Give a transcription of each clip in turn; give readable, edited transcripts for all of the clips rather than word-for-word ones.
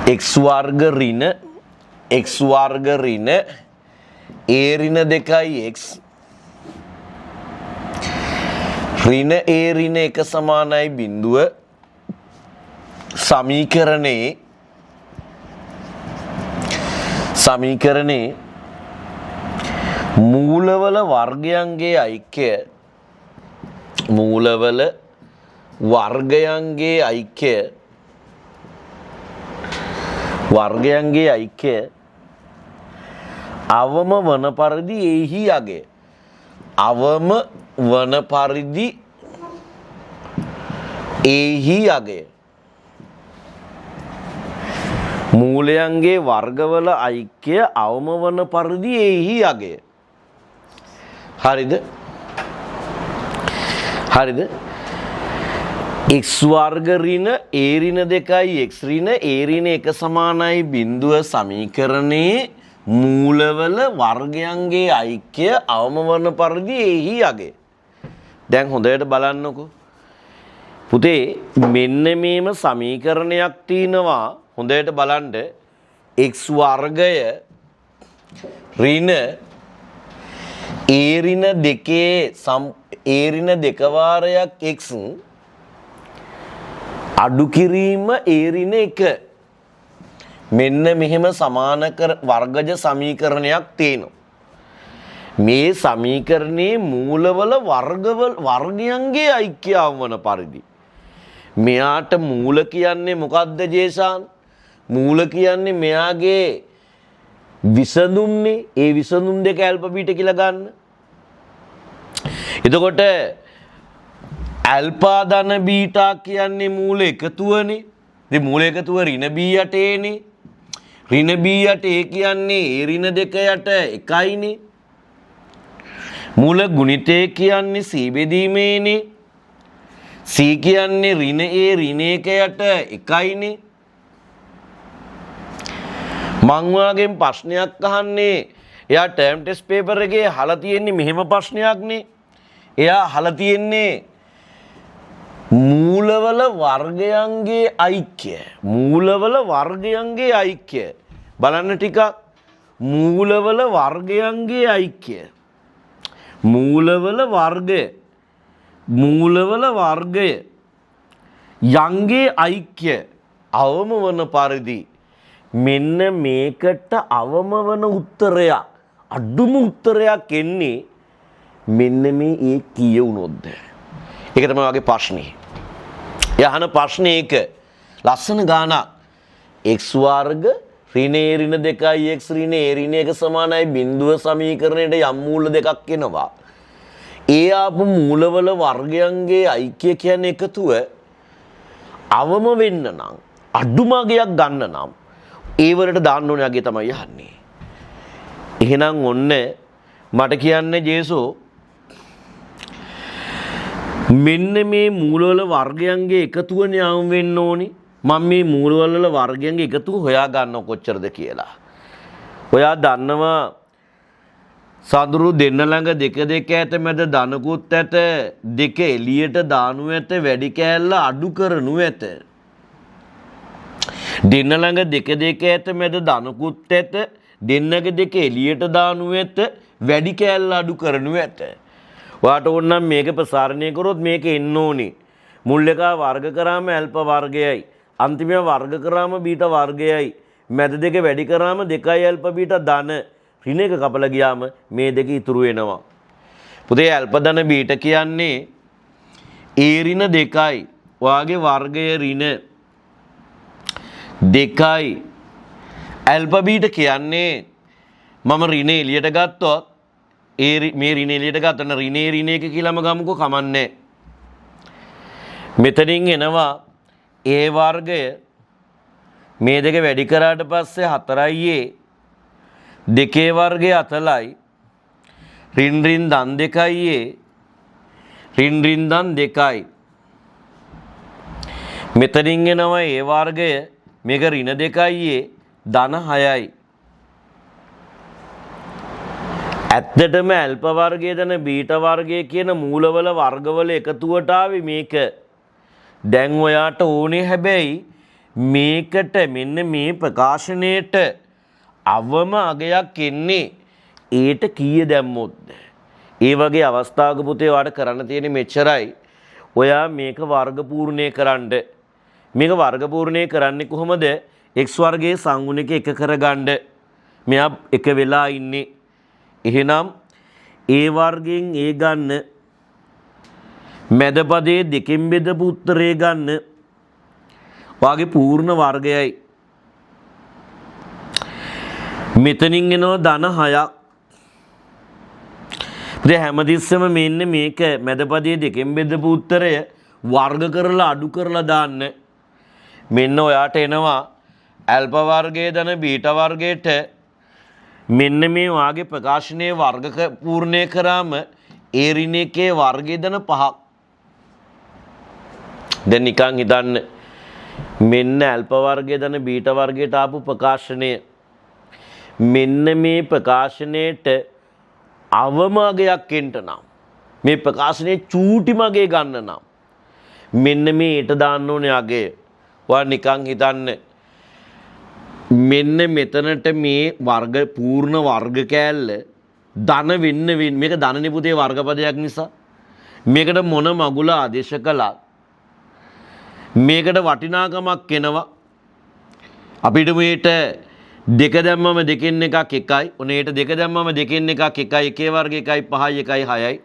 x වර්ග ඍණ x වර්ග ඍණ a ඍණ 2x ඍණ a ඍණ 1 සමානයි බිඳුව සමීකරණේ මූලවල වර්ගයන්ගේ ඓක්‍ය අවම වන පරිදි එහි අගය මූලයන්ගේ වර්ගවල ඓක්‍ය අවම වන පරිදි එහි අගය. හරිද? x වර්ග ඍණ a ඍණ 2යි x ඍණ a ඍණ 1 සමානයි බිඳුව සමීකරණයේ මූලවල වර්ගයන්ගේ ඓක්‍ය අවම වන පරිදි එහි අගය. දැන් හොඳට බලන්නකෝ. පුතේ මෙන්න මේම සමීකරණයක් තියෙනවා. හොඳට බලන්න x වර්ගය ඍණ a ඍණ 2 වාරයක් x අඩු කිරීම a ඍණ 1 මෙන්න මෙහෙම සමාන වර්ගජ සමීකරණයක් තියෙනවා. මේ සමීකරණයේ මූලවල වර්ගයන්ගේ ඓක්‍ය අවම වන පරිදි මෙයාට මූල කියන්නේ මොකද්ද ජේසාන්? මූල කියන්නේ මෙයාගේ විසඳුම්නේ. ඒ විසඳුම් දෙක ඇල්ෆබීට කියලා ගන්න. එතකොට ඇල්ෆා ධන බීටා කියන්නේ මූල එකතුවනේ. ඉතින් මූල එකතුව ඍණ b යට aනේ. ඍණ b යට a කියන්නේ a ඍණ 2 යට 1යිනේ. මූල ගුණිතය කියන්නේ c බෙදීම aනේ. c කියන්නේ ඍණ a ඍණ 1 යට 1යිනේ. මං ඔයාගෙන් ප්‍රශ්නයක් අහන්නේ. එයා ටර්ම් ටෙස්ට් පේපර් එකේ අහලා තියෙන්නේ මෙහෙම ප්‍රශ්නයක්නේ. එයා අහලා තියෙන්නේ මූලවල වර්ගයන්ගේ ඓක්‍ය. බලන්න ටිකක්. මූලවල වර්ගයන්ගේ ඓක්‍ය. මූලවල වර්ගය යන්ගේ ඓක්‍ය අවම වන පරිදි මෙන්න මේකට අවම වන උත්තරයක් අඩුම උත්තරයක් එන්නේ මෙන්න මේ ඒ කියවුනොත්ද? ඒක තමයි වගේ ප්‍රශ්නේ. යහන ප්‍රශ්නේ එක ලස්සන ගානක්. x වර්ග ඍණ a ඍණ 2යි x ඍණ a ඍණ 1 සමානයි බිඳුව සමීකරණයට යම් මූල දෙකක් එනවා. ඒ ආපු මූලවල වර්ගයන්ගේ ඓක්‍ය කියන්නේ එකතුව අවම වෙන්න නම් අඩුමගයක් ගන්න නම් ඒ වලට දාන්න ඕනේ අගේ තමයි යන්නේ. එහෙනම් ඔන්න මට කියන්නේ ජේසෝ මෙන්න මේ මූලවල වර්ගයන්ගේ එකතුවනේ අවම වෙන්න ඕනේ. මම මේ මූලවල වර්ගයන්ගේ එකතුව හොයා ගන්නව කොච්චරද කියලා. ඔයා දන්නවා සඳුරු දෙන්න ළඟ 2 2 ඇත මැද ධනකුත් ඇත 2 එළියට දානු ඇත වැඩි කෑල්ල අඩු කරනු ඇත. දෙන්න ළඟ 2 2 ඇත මැද ධනකුත් ඇත දෙන්නගේ 2 එළියට දානු ඇත වැඩි කෑල්ල අඩු කරනු ඇත. ඔයාට ඕනනම් මේක ප්‍රසාරණය කරොත් මේක එන්න ඕනේ. මුල් එක වර්ග කරාම ඇල්ෆා වර්ගයයි. අන්තිමය වර්ග කරාම බීටා වර්ගයයි. මැද දෙක වැඩි කරාම 2යි ඇල්ෆා බීටා ධන ඍණ එක කපලා ගියාම මේ දෙක ඉතුරු වෙනවා. පුතේ ඇල්ෆා ධන බීටා කියන්නේ a ඍණ 2යි. ඔයාගේ වර්ගය ඍණ 2යි. ඇල්ෆා බීටා කියන්නේ මම ඍණ එළියට ගත්තොත් මේ ඍණ එළියට ගත්තොත් ඍණ a ඍණ 1 කියලාම ගමුකෝ කමන්නේ. මෙතනින් එනවා a වර්ගය මේ දෙක වැඩි කරාට පස්සේ 4යි a 2 වර්ගය 4යි ඍණ ඍණ ධන 2යි a ඍණ ඍණ ධන 2යි. මෙතනින් එනවා a වර්ගය මේක ඍණ 2යි a ධන 6යි. ඇත්තටම ඇල්ෆා වර්ගය දන බීටා වර්ගය කියන මූලවල වර්ගවල එකතුවට ආවේ මේක. දැන් ඔයාට ඕනේ හැබැයි මේකට මෙන්න මේ ප්‍රකාශනයට අවම අගයක් එන්නේ ඒට කීය දැම්මොත්ද? ඒ වගේ අවස්ථාවක පුතේ ඔයාලට කරන්න තියෙන්නේ මෙච්චරයි. ඔයා මේක වර්ග පූර්ණය කරන්න. මේක වර්ග පූර්ණය කරන්නේ කොහොමද? x වර්ගයේ සංගුණික එක කරගන්න. මෙයා එක වෙලා ඉන්නේ. එහෙනම් a වර්ගයෙන් a ගන්න. මැද පදයේ දෙකෙන් බෙදපු උත්තරේ ගන්න. වාගේ පූර්ණ වර්ගයයි. මෙතනින් එනවා ධන 6ක්. ඉතින් හැමතිස්සෙම මෙන්න මේක මැදපදයේ දෙකෙන් බෙදපු උත්තරය වර්ග කරලා අඩු කරලා දාන්න. මෙන්න ඔයාට එනවා ඇල්ෆා වර්ගයේ ධන බීටා වර්ගයට මෙන්න මේ වාගේ ප්‍රකාශනයේ වර්ග පූර්ණය කරාම ඒ ඍණ එකේ වර්ගයේ ධන 5ක්. දැන් නිකන් හිතන්න මෙන්න ඇල්ෆා වර්ගයේ ධන බීටා වර්ගයට ආපු ප්‍රකාශනය මෙන්න මේ ප්‍රකාශනයේට අවම අගයක් එන්න නම් මේ ප්‍රකාශනයේ චූටි මගේ ගන්න නම් මෙන්න මේ ඊට දාන්න ඕනේ අගය. ඔයා නිකන් හිතන්න මෙන්න මෙතනට මේ වර්ග පූර්ණ වර්ග කෑල්ල ධන වෙන්න මේක ධන නිපුතේ වර්ගපදයක් නිසා මේකට මොන මගුල ආදේශ කළා මේකට වටිනාකමක් එනවා. අපිට මේට දෙක දැම්මම දෙකෙන් එකක් එකයි. ඔනේට දෙක දැම්මම දෙකෙන් එකක් එකයි. එකේ වර්ග එකයි 5යි එකයි 6යි.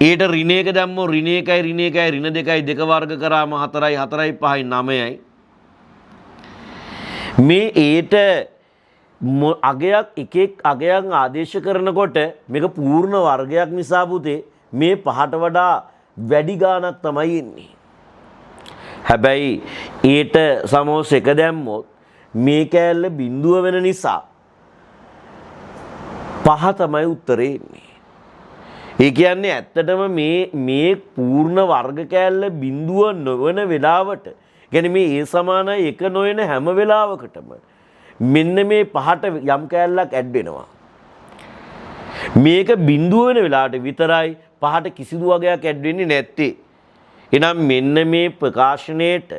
ඊට ඍණ එක දැම්මෝ ඍණ එකයි ඍණ එකයි ඍණ දෙකයි දෙක වර්ග කරාම 4යි 4යි 5යි 9යි. මේ ඊට අගයක් එකෙක් අගයක් ආදේශ කරනකොට මේක පූර්ණ වර්ගයක් නිසා පුතේ මේ 5ට වඩා වැඩි ගාණක් තමයි එන්නේ. හැබැයි ඊට සමෝස එක දැම්මොත් මේ කෑල්ල බිඳුව වෙන නිසා 5 තමයි උත්තරේ එන්නේ. ඒ කියන්නේ ඇත්තටම මේ පූර්ණ වර්ග කෑල්ල බිඳුව නොවන වෙලාවට කියන්නේ මේ ඒ සමානයි එක නොවන හැම වෙලාවකටම මෙන්න මේ 5ට යම් කෑල්ලක් ඇඩ් වෙනවා. මේක බිඳුව වෙන වෙලාවට විතරයි 5ට කිසිදු වගයක් ඇඩ් වෙන්නේ නැත්තේ. එහෙනම් මෙන්න මේ ප්‍රකාශනයේට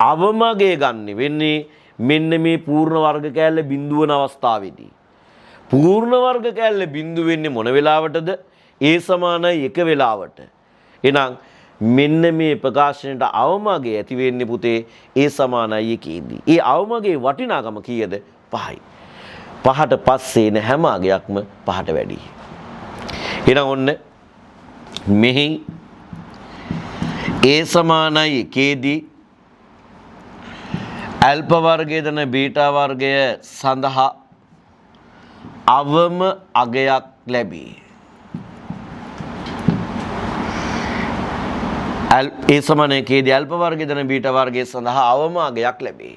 අවමගේ ගන්න වෙන්නේ මෙන්න මේ පූර්ණ වර්ග කෑල්ල බිඳුව වෙන අවස්ථාවේදී. පූර්ණ වර්ග කෑල්ල බිඳුව වෙන්නේ මොන වෙලාවටද? ඒ සමානයි එක වෙලාවට. එහෙනම් මෙන්න මේ ප්‍රකාශනයට අවමගේ ඇති වෙන්නේ පුතේ ඒ සමානයි එකේදී. ඒ අවමගේ වටිනාකම කීයද? 5යි. 5ට පස්සේ එන හැම අගයක්ම 5ට වැඩි. එහෙනම් ඔන්න මෙහි ඒ සමානයි එකේදී ඇල්ෆා වර්ගයේ දන බීටා වර්ගය සඳහා අවම අගයක් ලැබේ. ඒ සමානයේදී ඇල්ෆා වර්ගයේ දන බීටා වර්ගය සඳහා අවම අගයක් ලැබේ.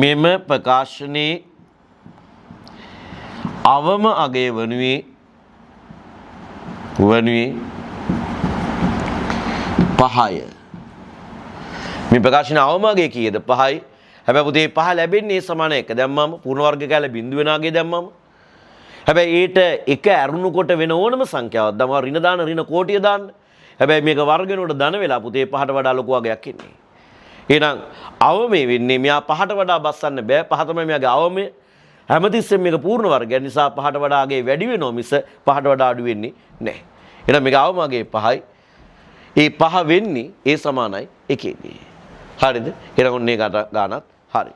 මෙම ප්‍රකාශනයේ අවම අගය වනුයේ 5ය. මේ ප්‍රකාශන අවම අගය කීයද? 5යි. හැබැයි පුතේ 5 ලැබෙන්නේ ඒ සමාන එක දැම්මම පූර්ණ වර්ග කැල බිඳුව වෙන අගය දැම්මම. හැබැයි ඊට එක ඇරුණු කොට වෙන ඕනම සංඛ්‍යාවක් දමවා ඍණ දාන ඍණ කෝටිය දාන්න. හැබැයි මේක වර්ග වෙනකොට ධන වෙලා පුතේ 5ට වඩා ලොකු අගයක් එන්නේ. එහෙනම් අවමේ වෙන්නේ මෙයා 5ට වඩා බස්සන්න බෑ. 5 තමයි මෙයාගේ අවමේ. හැමතිස්සෙම මේක පූර්ණ වර්ගයක් නිසා 5ට වඩා අගේ වැඩි වෙනවා මිස 5ට වඩා අඩු වෙන්නේ නැහැ. එහෙනම් මේක අවම අගේ 5යි. ඒ 5 වෙන්නේ ඒ සමානයි එකේදී. හරිද? එහෙනම් ඔන්නේ ගානත් හරි.